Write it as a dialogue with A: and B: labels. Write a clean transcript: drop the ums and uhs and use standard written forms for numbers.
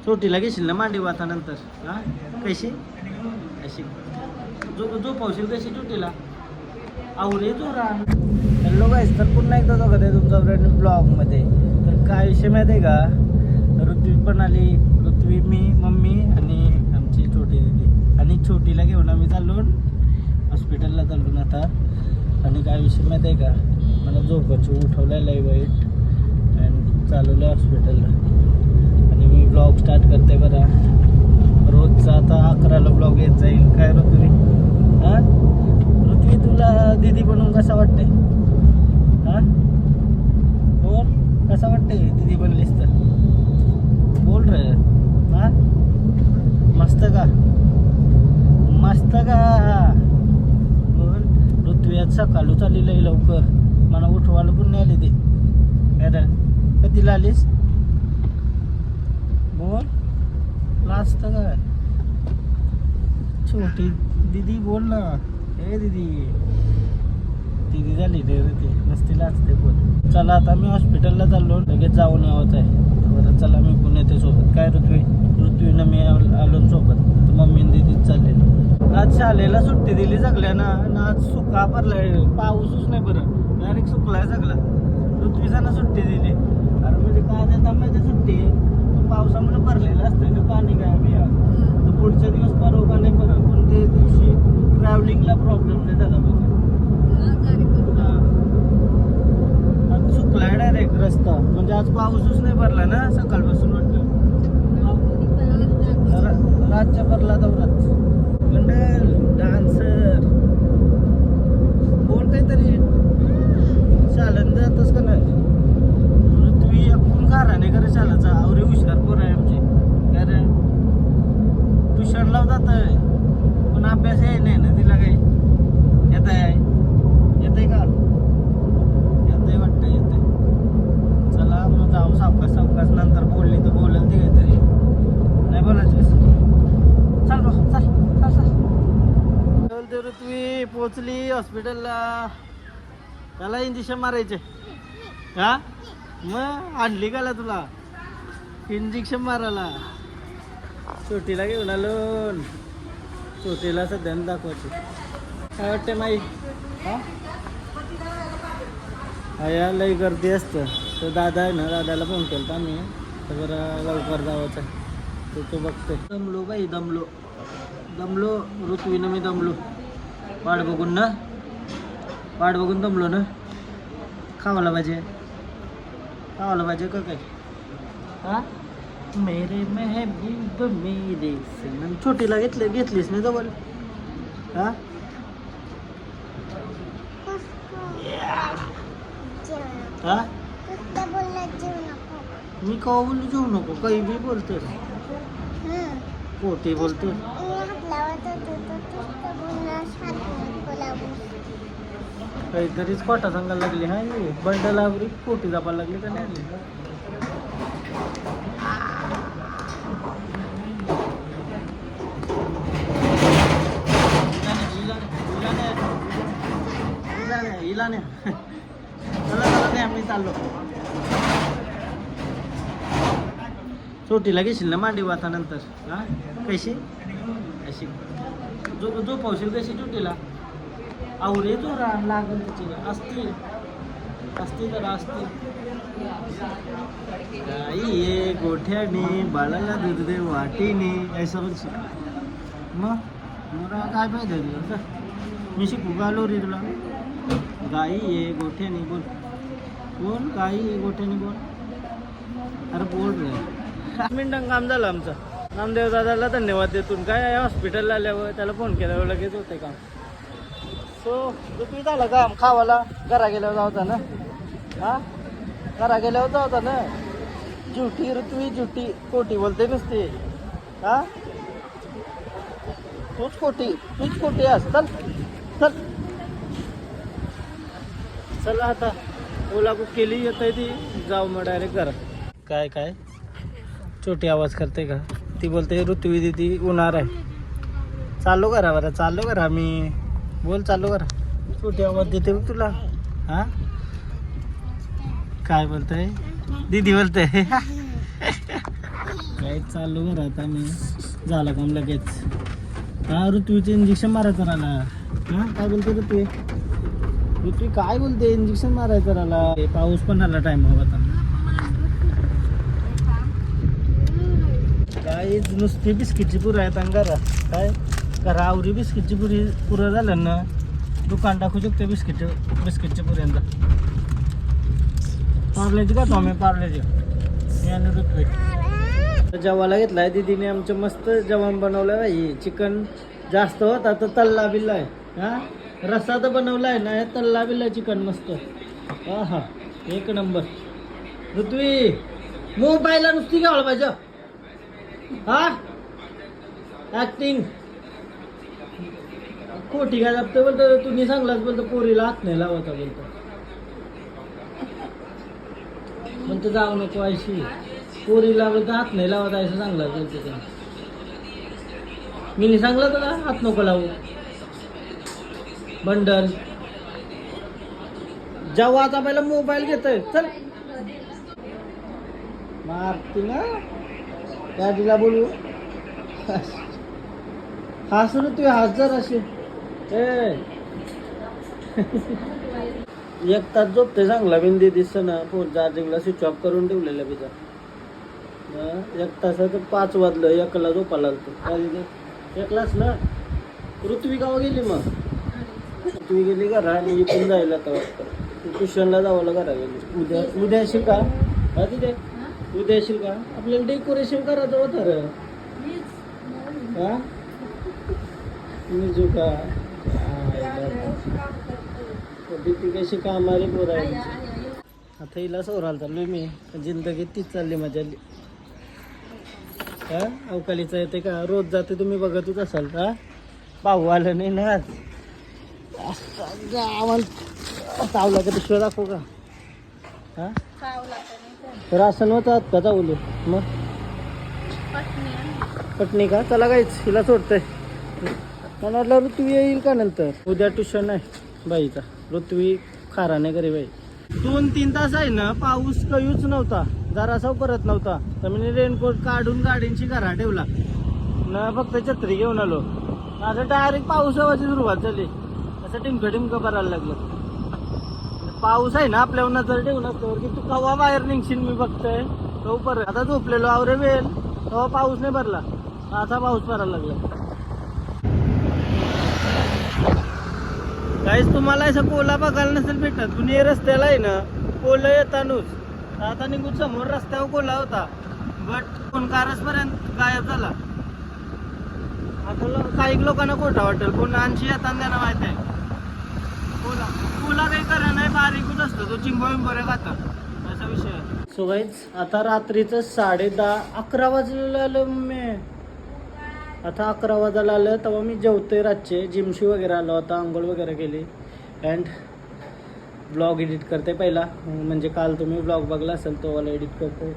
A: छोटीला घेशील ना मांडी वाता नंतर. हा कशी अशी झोपवशील कशी छोटीला आवरे तो रान. हॅलो गाईस, तर पुन्हा एकदा बघत आहे तुमचा फ्रेंड ब्लॉगमध्ये. तर काय विषय माहिती आहे का, ऋत्वी पण आली. ऋत्वी, मी, मम्मी आणि आमची छोटी दिदी. आणि छोटीला घेऊन आम्ही चाललो हॉस्पिटलला चाललो आता. आणि काय विषय माहिती आहे का, मला झोपाची उठवलेलं आहे वाईट आणि चालवलं हॉस्पिटलला. आणि मी ब्लॉग स्टार्ट करते बरं. रोजचा आता 11ला ब्लॉग येत जाईल. काय ऋत्वी, हां ऋत्वी तुला दीदी बनवून कसा वाटते? हां बोल, कसा वाटते दीदी बनलीस तर? बोल रे. हां मस्त का, मस्त का? बोल. ऋत्वी आज सकाळू चाललेलं आहे लवकर, मला उठवायला पण नाही आली ते. अरे कधीला आलीस? बोल, लाजत काय? छोटी दीदी बोल ना. हे दीदी, दीदी झाली रे ती, नसती लाजते बोल. चला आता मी हॉस्पिटलला चाललो, लगेच जाऊन यावंच आहे. बरं चला, मी पण येते सोबत. काय ऋत्वीनं मी आलो सोबत. तर मम्मी दीदीच चाललेली. आज शाळेला सुट्टी दिली सगळ्यांना. आज सुका भरलाय, पाऊसच नाही बरं, डायरेक्ट सुकलाय सगळा. ऋत्वीसानं सुट्टी दिली. अरे म्हणजे काय देता माहिती सुट्टी पावसामुळे भरलेलं असतं ना पाणी. काय आम्ही तर पुढच्या दिवस परवा का नाही बरं, पण ते दिवशी ट्रॅव्हलिंगला प्रॉब्लेम नाही झाला पाहिजे. आता सुकलाय डायरेक्ट रस्ता, म्हणजे आज पाऊसच नाही भरला ना सकाळपासून. वाटलं रातच्या भरला दौरात. मंडल डान्सर बोल काहीतरी. चालन जातच का नाही? ऋत्वी आपण घराने करे चालायचा. आवरे हुशार पोर आहे आमची. काय रे, ट्युशनला जात आहे पण अभ्यास आहे नाही ना तिला. काही येत आहे, येते का? येते वाटतं, येते. चला मग जाऊ सावकाश सावकाश. नंतर बोलली तर बोलेल ती काहीतरी. नाही बोलायचं. चल बघ, चल चल चल. बोलते ऋत्वी पोचली हॉस्पिटलला. त्याला इंजेक्शन मारायचे. हा मग आणली काला तुला इंजेक्शन मारायला? छोटीला घेऊन आलो. छोटीला सध्याने दाखवायची. काय वाटते माई? हा या लई गर्दी असतं. तर दादा आहे ना, दादाला फोन केला आम्ही. तर बरं लवकर जावायचं. तो बघतोय. दमलो बाई, दमलो ऋत्वीनं मी दमलो. वाट बघून ना, वाट बघून दमलो ना. खावायला पाहिजे, खावायला पाहिजे का काय? हा मेरे महबूब मेरे सनम. छोटीला घेतलीस नाही जवळ? हा हा मी कवा बोललो जेवू नको? काही बी बोलतो, पोटी बोलतो. काहीतरीच खोटा सांगायला लागली. हा बंडल आवरी पोटी दाबायला लागली का नाही आली? हिला नाही. चला चला नाही, आम्ही चाललो. छोटीला घेशील ना मांडी वाता नंतर. हा कशी अशी झोपवशील कशी छोटीला आवरे तो रान लागून तिची. असते जरा असते. गाई ये गोठ्याने बाळाला दूध दे वाटीने ऐसा बोलशील. मग मला काय पाहिजे तुला? मी शिकू का आलो रे तुला? गाई ये गोठ्याने बोल. बोल गाई ये गोठ्याने बोल. अरे बोल रे. 5 मिनिटांनी काम झालं आमचं. नामदेव दादाला धन्यवाद देतून. काय हॉस्पिटलला आल्यावर त्याला फोन केल्यावर लगेच होते काम. सो तुम्ही झालं काम खावाला. घरा गेल्यावर जावता ना? हा घरा गेल्यावर जावता ना? जुटी ऋत्वी जुटी खोटी बोलते नुसती. हा तूच खोटी आहेस. चल चल चला आता. ओला बुक केली, येत आहे ती. जाऊ मग डायरेक्ट घरात. काय छोटी आवाज करते का? ती बोलते ऋत्वी दीदी उन्हार आहे. चाललो करा बरं, चाललो करा. मी बोल चाललो करा. छोटी आवाज देते बघ तुला. हा काय बोलतंय? दीदी बोलते. काय चालू घरात आम्ही झालं काम लगेच. हा ऋतूचे इंजेक्शन मारायचं राहिला. हा काय बोलते ऋतू काय बोलते इंजेक्शन मारायचं राहिला. पाऊस पण आला टाइम आता. काय नुसती बिस्किटची पुरं आहेत अंगारा. काय करा आवरी बिस्किटची पुरं झालं ना दुकान टाकू शकतो बिस्किटच्या पुऱ्यांदा. पार्लेची का टॉमे पार्लेची जेवायला घेतलाय दीदीने आमचं मस्त जेवण बनवलं आहे. चिकन जास्त होता तर तल्ला बिल्ला आहे. हा रस्सा तर बनवला आहे ना तल्ला बिल्ला चिकन मस्त. हा हा एक नंबर. ऋत्वी मोबाईलला नुसती घ्यावं पाहिजे. हा ऍक्टिंग खोटी काय जपतं बोलतो. तुम्ही सांगलाच बोलतो पोरीला हात नाही लावायचा बोलतो. म्हणतो जाऊ नको आयशी पोरीला बोलतो हात नाही लावत असं सांगला बोलतो. त्याने मी सांगलं तुला हात नको लावू. बंडल जेव्हा आता पहिला मोबाईल घेतोय चल मारती ना दादीला बोलू. हसू तू हजर असे एक तास झोपते चांगला बिंदी दिसत ना. फोन चार्जिंगला स्विच ऑफ करून ठेवलेला बिजा. एक तासात 5 वाजलं. एकला झोपायला लागतो. एकलाच ना. ऋत्वी गावा गेली मग ऋत्वी गेली घरा आणि इथून जायला आता वाटतं ट्युशनला जावं घरा गेली. उद्या येशील का? हा तिथे उद्या येशील का? आपल्याला डेकोरेशन करायचं होतं रे. हा निजू का ती कशी कामारी पोरायची. आता हिला सोरायला चाललोय मी. जिंदगी तीच चालली माझ्या. हा अवकालीचा येते का? रोज जाते तुम्ही बघतच असाल. हा भाऊ आलं नाही ना चावला का पिशव्या दाखवू का? हा तर असं नव्हतं का चावले मग पटणी का? चला काहीच हिला सोडतंय. मला वाटलं ऋत्वी येईल का नंतर. उद्या ट्युशन आहे बाईचा. ऋत्वी खारा नाही घरी बाई. 2-3 तास आहे ना पाऊस कयूच नव्हता. जरासा परत नव्हता तर मी रेनकोट काढून गाडींची घरा ठेवला ना. फक्त छत्री घेऊन आलो. माझं डायरेक्ट पाऊस हवाची सुरुवात झाली. असं टिमकं भरायला लागलं. पाऊस आहे ना आपल्यावर नजर ठेवून असतो की तू केव्हा बाहेर निघशील मी बघतोय तो परत. आता झोपलेलो आवरे वेळ तेव्हा पाऊस नाही भरला. असा पाऊस भरायला लागला. काहीच तुम्हाला असं कोला बघायला नसेल भेटत. कुणी रस्त्याला आहे ना कोला येतानच. आता निघून समोर रस्त्यावर कोला होता बट कोण कारसपर्यंत गायब झाला. आता काही लोकांना खोटा वाटेल पण 80 येताना त्यांना माहित आहे कोला काही करा नाही. बारीकच असतो तो. चिंबोरे खातात असा विषय. सो गाईज आता रात्रीचं 10:30-11 वाजलेलं. मी आता 11 वाजायला आलं तेव्हा मी जेवतोय रातचे. जिमशी वगैरे आलो होता. आंघोळ वगैरे केली अँड ब्लॉग एडिट करते पहिला. म्हणजे काल तुम्ही ब्लॉग बघला असेल तो वाला एडिट करतो.